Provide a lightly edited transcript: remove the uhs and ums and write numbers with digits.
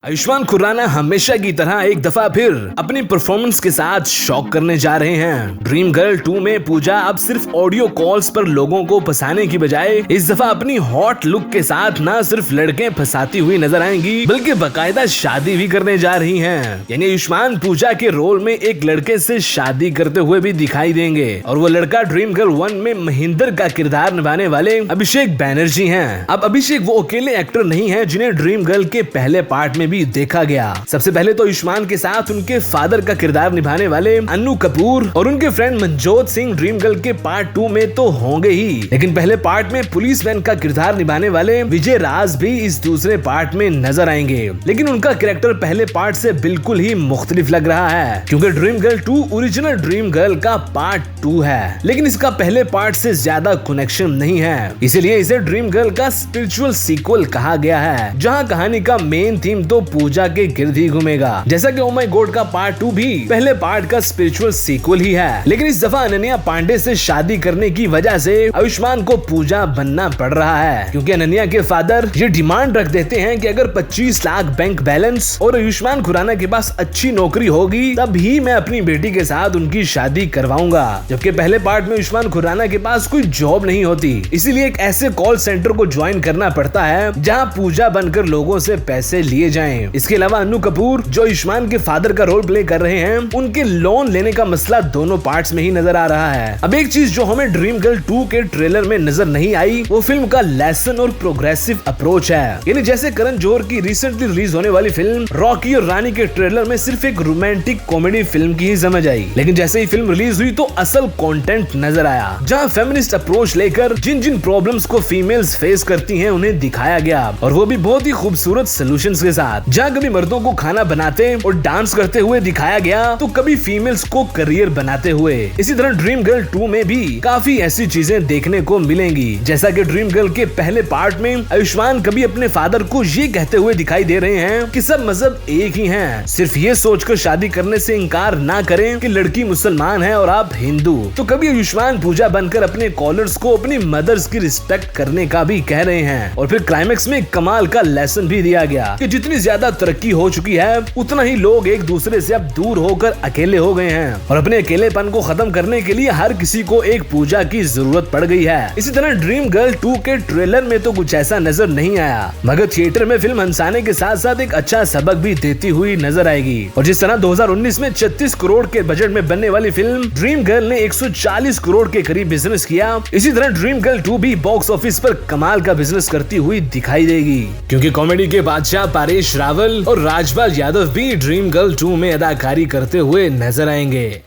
आयुष्मान खुराना हमेशा की तरह एक दफा फिर अपनी परफॉर्मेंस के साथ शॉक करने जा रहे हैं। ड्रीम गर्ल 2 में पूजा अब सिर्फ ऑडियो कॉल्स पर लोगों को फंसाने की बजाय इस दफा अपनी हॉट लुक के साथ न सिर्फ लड़के फंसाती हुई नजर आएंगी बल्कि बाकायदा शादी भी करने जा रही हैं। यानी आयुष्मान पूजा के रोल में एक लड़के से शादी करते हुए भी दिखाई देंगे और वो लड़का ड्रीम गर्ल 1 में महेंद्र का किरदार निभाने वाले अभिषेक बैनर्जी हैं। अब अभिषेक वो अकेले एक्टर नहीं है जिन्हें ड्रीम गर्ल के पहले पार्ट में भी देखा गया। सबसे पहले तो आयुष्मान के साथ उनके फादर का किरदार निभाने वाले अन्नू कपूर और उनके friend Manjot Singh dream girl के पार्ट 2 में तो होंगे ही, लेकिन पहले पार्ट में पुलिसमैन का किरदार निभाने वाले विजय राज भी इस दूसरे पार्ट में नजर आएंगे। लेकिन उनका कैरेक्टर पहले पार्ट से बिल्कुल ही मुख्तलिफ लग रहा है क्योंकि dream girl 2 original dream girl का पार्ट 2 है, लेकिन इसका पहले पार्ट से ज्यादा कनेक्शन नहीं है, इसीलिए इसे ड्रीम गर्ल का स्पिरिचुअल सीक्वल कहा गया है, जहाँ कहानी का मेन थीम तो पूजा के गिर्द ही घूमेगा। जैसा कि ओ माय गॉड का पार्ट 2 भी पहले पार्ट का स्पिरिचुअल सीक्वल ही है, लेकिन इस दफा अनन्या पांडे से शादी करने की वजह से आयुष्मान को पूजा बनना पड़ रहा है क्योंकि अनन्या के फादर ये डिमांड रख देते हैं कि अगर 25 लाख बैंक बैलेंस और आयुष्मान खुराना के पास अच्छी नौकरी होगी तब ही मैं अपनी बेटी के साथ उनकी शादी करवाऊंगा। जबकि पहले पार्ट में आयुष्मान खुराना के पास कोई जॉब नहीं होती, इसीलिए एक ऐसे कॉल सेंटर को ज्वाइन करना पड़ता है जहाँ पूजा बनकर लोगों से पैसे लिए जाएं। इसके अलावा अन्नू कपूर जो आयुष्मान के फादर का रोल प्ले कर रहे हैं, उनके लोन लेने का मसला दोनों पार्ट्स में ही नजर आ रहा है। अब एक चीज जो हमें ड्रीम गर्ल 2 के ट्रेलर में नजर नहीं आई वो फिल्म का लेसन और प्रोग्रेसिव अप्रोच है। यानी जैसे करण जौहर की रिसेंटली रिलीज होने वाली फिल्म रॉकी और रानी के ट्रेलर में सिर्फ एक रोमांटिक कॉमेडी फिल्म की ही समझ आई, लेकिन जैसे ही फिल्म रिलीज हुई तो असल कंटेंट नजर आया जहाँ फेमिनिस्ट अप्रोच लेकर जिन जिन प्रॉब्लम्स को फीमेल्स फेस करती हैं उन्हें दिखाया गया, और वो भी बहुत ही खूबसूरत सोल्यूशंस के साथ। जहाँ कभी मर्दों को खाना बनाते और डांस करते हुए दिखाया गया तो कभी फीमेल्स को करियर बनाते हुए। इसी तरह ड्रीम गर्ल 2 में भी काफी ऐसी चीजें देखने को मिलेंगी। जैसा कि ड्रीम गर्ल के पहले पार्ट में आयुष्मान कभी अपने फादर को ये कहते हुए दिखाई दे रहे हैं कि सब मजहब एक ही हैं, सिर्फ ये सोचकर शादी करने से इनकार ना करें कि लड़की मुसलमान है और आप हिंदू। तो कभी आयुष्मान पूजा बनकर अपने कॉलर्स को अपनी मदर्स की रिस्पेक्ट करने का भी कह रहे हैं, और फिर क्लाइमेक्स में कमाल का लेसन भी दिया गया कि जितनी ज्यादा तरक्की हो चुकी है उतना ही लोग एक दूसरे से अब दूर होकर अकेले हो गए हैं और अपने अकेलेपन को खत्म करने के लिए हर किसी को एक पूजा की जरूरत पड़ गई है। इसी तरह ड्रीम गर्ल 2 के ट्रेलर में तो कुछ ऐसा नजर नहीं आया, मगर थिएटर में फिल्म हंसाने के साथ साथ एक अच्छा सबक भी देती हुई नजर आएगी। और जिस तरह 2019 में 36 करोड़ के बजट में बनने वाली फिल्म ड्रीम गर्ल ने 140 करोड़ के करीब बिजनेस किया, इसी तरह ड्रीम गर्ल 2 भी बॉक्स ऑफिस पर कमाल का बिजनेस करती हुई दिखाई देगी क्योंकि कॉमेडी के बादशाह परेश रावल और राजपाल यादव भी ड्रीम गर्ल 2 में अदाकारी करते हुए नजर आएंगे।